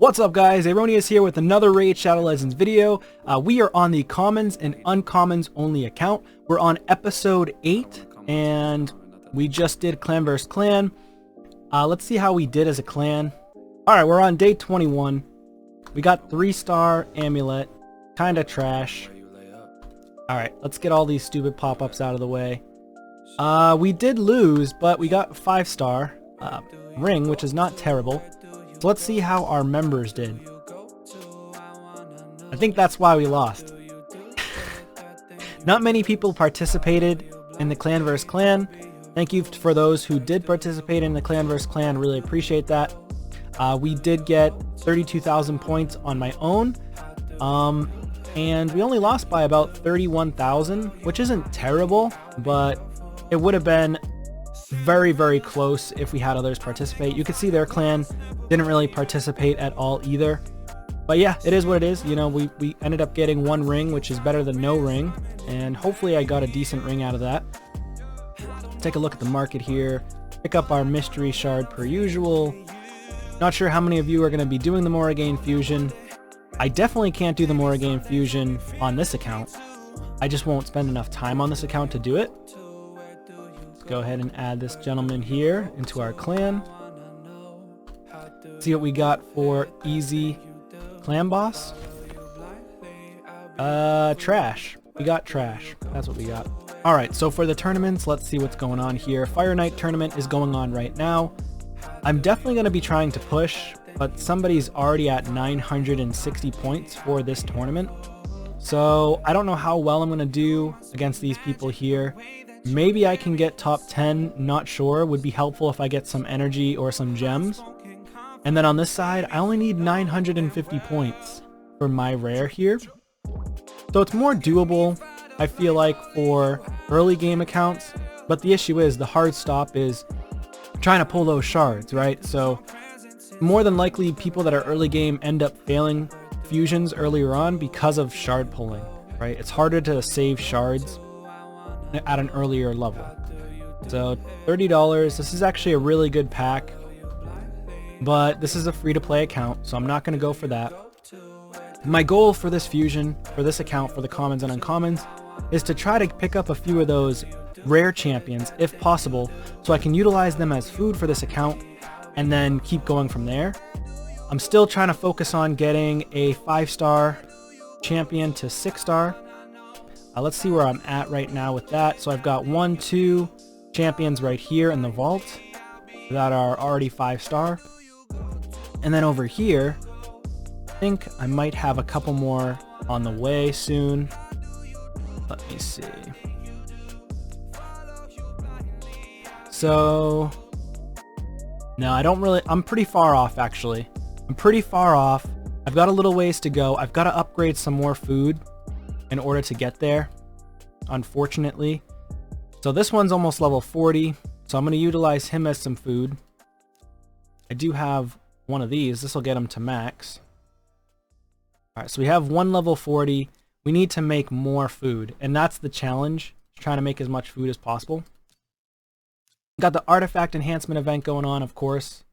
What's up guys, Aroneous here with another Raid Shadow Legends video. We are on the Commons and Uncommons only account. We're on episode 8 and we just did clan vs clan. Let's see how we did as a clan. Alright, we're on day 21. We got 3-star amulet, kinda trash. Alright, let's get all these stupid pop-ups out of the way. We did lose, but we got 5-star ring, which is not terrible. So let's see how our members did. I think that's why we lost. Not many people participated in the clan vs clan. Thank you for those who did participate in the clan vs clan. Really appreciate that. We did get 32,000 points on my own. And we only lost by about 31,000, which isn't terrible, but it would have been very, very close if we had others participate. You can see their clan didn't really participate at all either. But yeah, it is what it is. You know, we ended up getting 1 ring, which is better than no ring. And hopefully I got a decent ring out of that. Take a look at the market here. Pick up our mystery shard per usual. Not sure how many of you are going to be doing the Morrigan fusion. I definitely can't do the Morrigan fusion on this account. I just won't spend enough time on this account to do it. Go ahead and add this gentleman here into our clan. See what we got for easy clan boss. Trash. We got trash. That's what we got. Alright, so for the tournaments, let's see what's going on here. Fire Night tournament is going on right now. I'm definitely going to be trying to push, but somebody's already at 960 points for this tournament. So I don't know how well I'm going to do against these people here. Maybe I can get top 10, not sure. Would be helpful if I get some energy or some gems. And then on this side, I only need 950 points for my rare here. So it's more doable, I feel like, for early game accounts. But the issue is the hard stop is trying to pull those shards, right? So more than likely people that are early game end up failing fusions earlier on because of shard pulling, right? It's harder to save shards at an earlier level. So $30. This is actually a really good pack, but this is a free-to-play account, so I'm not going to go for that. My goal for this fusion, for this account, for the commons and uncommons, is to try to pick up a few of those rare champions if possible, so I can utilize them as food for this account and then keep going from there. I'm still trying to focus on getting a 5-star champion to 6-star. Let's see where I'm at right now with that. So I've got 1, 2 champions right here in the vault that are already 5-star. And then over here, I think I might have a couple more on the way soon. Let me see. So, no, I don't really, I'm pretty far off actually. I'm pretty far off. I've got a little ways to go. I've got to upgrade some more food in order to get there, unfortunately. So this one's almost level 40, so I'm going to utilize him as some food. I do have one of these. This will get him to max. Alright, so we have one level 40. We need to make more food, and that's the challenge, trying to make as much food as possible. Got the artifact enhancement event going on, of course,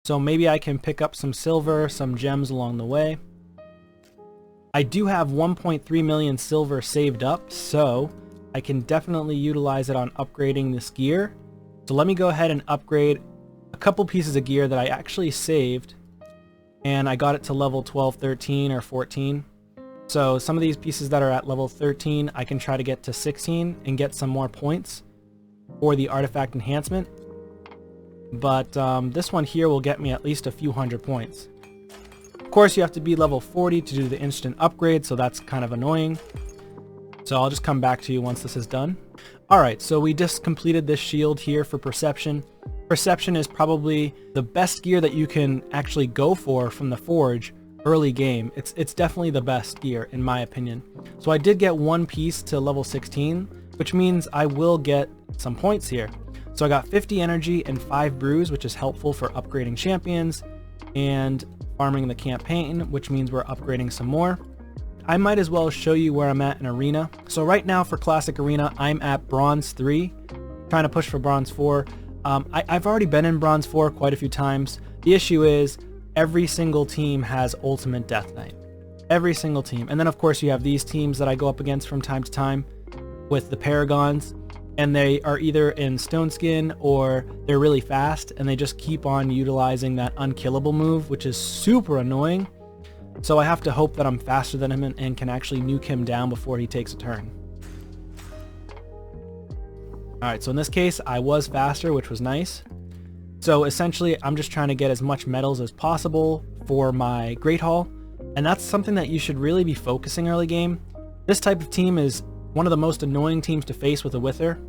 so maybe I can pick up some silver, some gems along the way. I do have 1.3 million silver saved up, so I can definitely utilize it on upgrading this gear. So let me go ahead and upgrade a couple pieces of gear that I actually saved, and I got it to level 12, 13, or 14. So some of these pieces that are at level 13, I can try to get to 16 and get some more points for the artifact enhancement. But this one here will get me at least a few hundred points. Of course, you have to be level 40 to do the instant upgrade, so that's kind of annoying. So I'll just come back to you once this is done. Alright, so we just completed this shield here for Perception. Perception is probably the best gear that you can actually go for from the Forge early game. It's definitely the best gear, in my opinion. So I did get 1 piece to level 16, which means I will get some points here. So I got 50 energy and 5 brews, which is helpful for upgrading champions and farming the campaign, which means we're upgrading some more. I might as well show you where I'm at in Arena. So right now for Classic Arena, I'm at Bronze 3, trying to push for Bronze 4. I've already been in Bronze 4 quite a few times. The issue is every single team has ultimate Death Knight. Every single team. And then of course you have these teams that I go up against from time to time with the Paragons, and they are either in Stone Skin or they're really fast, and they just keep on utilizing that unkillable move, which is super annoying. So I have to hope that I'm faster than him and can actually nuke him down before he takes a turn. Alright, so in this case, I was faster, which was nice. So essentially, I'm just trying to get as much medals as possible for my Great Hall, and that's something that you should really be focusing early game. This type of team is one of the most annoying teams to face with a Wither,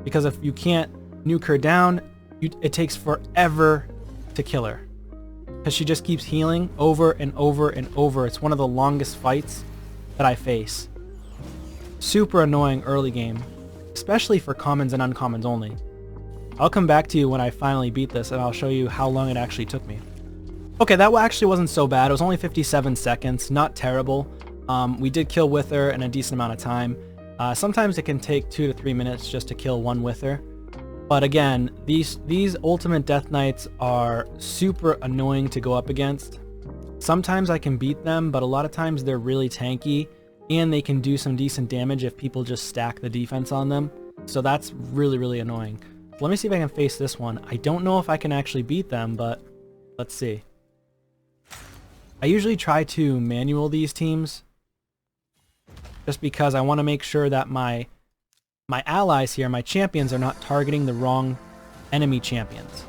because if you can't nuke her down, it takes forever to kill her. Because she just keeps healing over and over and over. It's one of the longest fights that I face. Super annoying early game, especially for commons and uncommons only. I'll come back to you when I finally beat this, and I'll show you how long it actually took me. Okay, that actually wasn't so bad. It was only 57 seconds, not terrible. We did kill Wither in a decent amount of time. Sometimes it can take 2 to 3 minutes just to kill one Wither. But again, these ultimate Death Knights are super annoying to go up against. Sometimes I can beat them, but a lot of times they're really tanky, and they can do some decent damage if people just stack the defense on them. So that's really, really annoying. Let me see if I can face this one. I don't know if I can actually beat them, but let's see. I usually try to manual these teams, just because I want to make sure that my allies here, my champions, are not targeting the wrong enemy champions.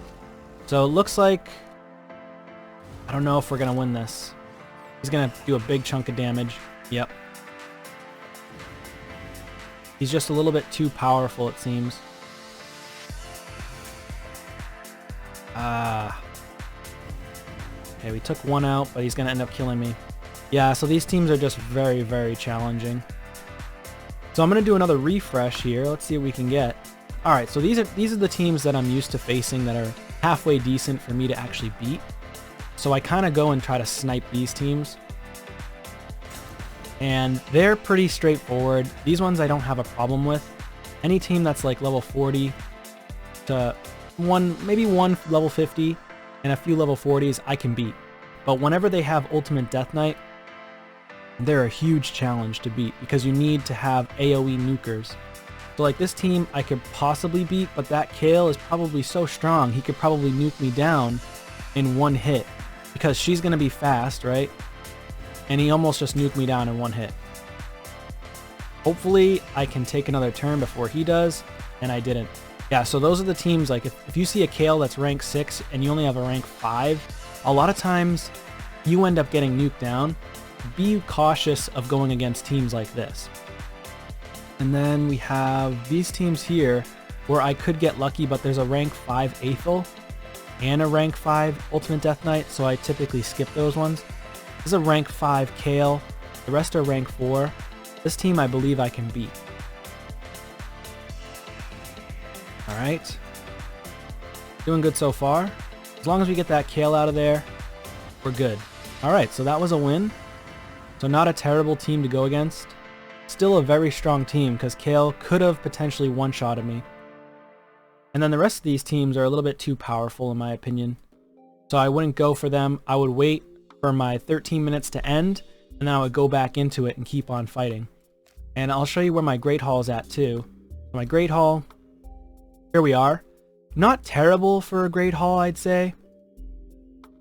So it looks like, I don't know if we're going to win this. He's going to do a big chunk of damage. Yep. He's just a little bit too powerful, it seems. Okay, we took one out, but he's going to end up killing me. Yeah, so these teams are just very, very challenging. So I'm going to do another refresh here. Let's see what we can get. Alright, so these are the teams that I'm used to facing that are halfway decent for me to actually beat. So I kind of go and try to snipe these teams. And they're pretty straightforward. These ones I don't have a problem with. Any team that's like level 40 to maybe one level 50 and a few level 40s I can beat. But whenever they have Ultimate Death Knight, they're a huge challenge to beat because you need to have AoE nukers. So like this team I could possibly beat, but that Kale is probably so strong he could probably nuke me down in one hit because she's going to be fast, right? And he almost just nuked me down in one hit. Hopefully I can take another turn before he does, and I didn't. Yeah, so those are the teams, like if you see a Kale that's rank 6 and you only have a rank 5, a lot of times you end up getting nuked down. Be cautious of going against teams like this. And then we have these teams here where I could get lucky, but there's a rank 5 Aethel and a rank 5 Ultimate Death Knight, so I typically skip those ones. This is a rank 5 Kale. The rest are rank 4. This team I believe I can beat. Alright. Doing good so far. As long as we get that Kale out of there, we're good. Alright, so that was a win. So not a terrible team to go against. Still a very strong team because Kale could have potentially one-shotted me. And then the rest of these teams are a little bit too powerful in my opinion. So I wouldn't go for them. I would wait for my 13 minutes to end, and then I would go back into it and keep on fighting. And I'll show you where my Great Hall is at too. My Great Hall, here we are. Not terrible for a Great Hall, I'd say,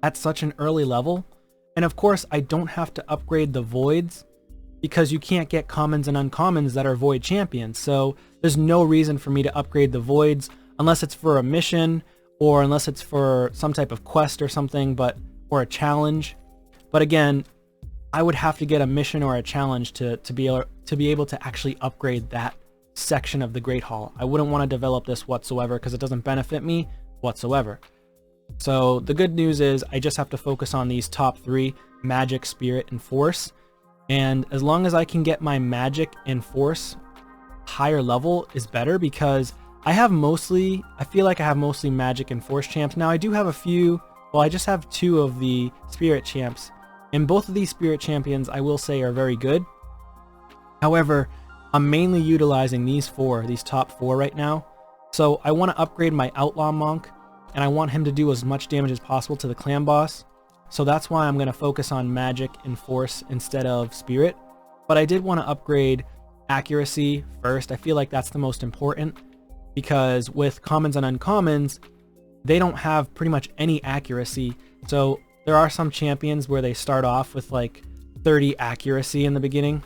at such an early level. And of course, I don't have to upgrade the Voids because you can't get commons and uncommons that are Void champions. So there's no reason for me to upgrade the Voids unless it's for a mission or unless it's for some type of quest or something, or a challenge. But again, I would have to get a mission or a challenge to be able to actually upgrade that section of the Great Hall. I wouldn't want to develop this whatsoever because it doesn't benefit me whatsoever. So the good news is I just have to focus on these top 3, Magic, Spirit, and Force. And as long as I can get my Magic and Force higher level is better, because I feel like I have mostly Magic and Force champs. Now I do have a few, well I just have 2 of the Spirit champs. And both of these Spirit champions I will say are very good. However, I'm mainly utilizing these top 4 right now. So I want to upgrade my Outlaw Monk, and I want him to do as much damage as possible to the clan boss. so that's why I'm going to focus on magic and force instead of spirit. But I did want to upgrade accuracy first. I feel like that's the most important, because with commons and uncommons, they don't have pretty much any accuracy. So there are some champions where they start off with like 30 accuracy in the beginning.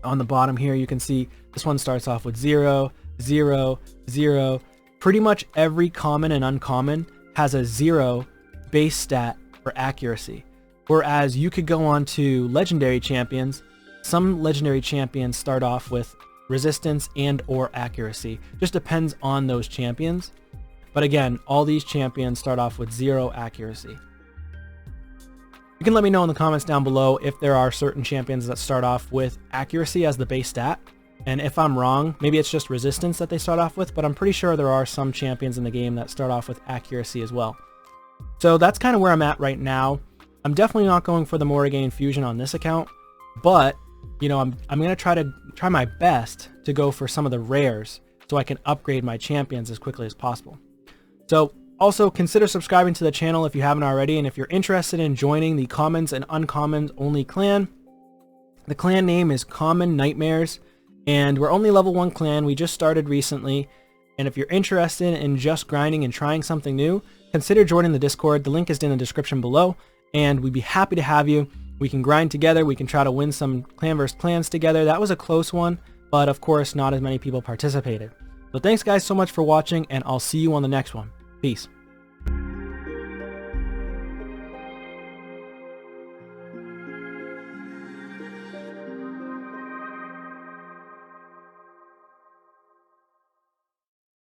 On the bottom here, you can see this one starts off with 0, 0, 0. Pretty much every common and uncommon has a 0 base stat for accuracy. Whereas you could go on to legendary champions. Some legendary champions start off with resistance and or accuracy. Just depends on those champions. But again, all these champions start off with 0 accuracy. You can let me know in the comments down below if there are certain champions that start off with accuracy as the base stat. And if I'm wrong, maybe it's just resistance that they start off with, but I'm pretty sure there are some champions in the game that start off with accuracy as well. So that's kind of where I'm at right now. I'm definitely not going for the Morrigan fusion on this account, but you know, I'm going to try my best to go for some of the rares so I can upgrade my champions as quickly as possible. So also consider subscribing to the channel if you haven't already, and if you're interested in joining the commons and uncommons only clan, the clan name is Common Nightmares, and we're only level 1 clan. We just started recently, and if you're interested in just grinding and trying something new, consider joining the Discord. The link is in the description below, and we'd be happy to have you. We can grind together, we can try to win some clan versus clans together. That was a close one, but of course not as many people participated. So thanks guys so much for watching, and I'll see you on the next one. Peace.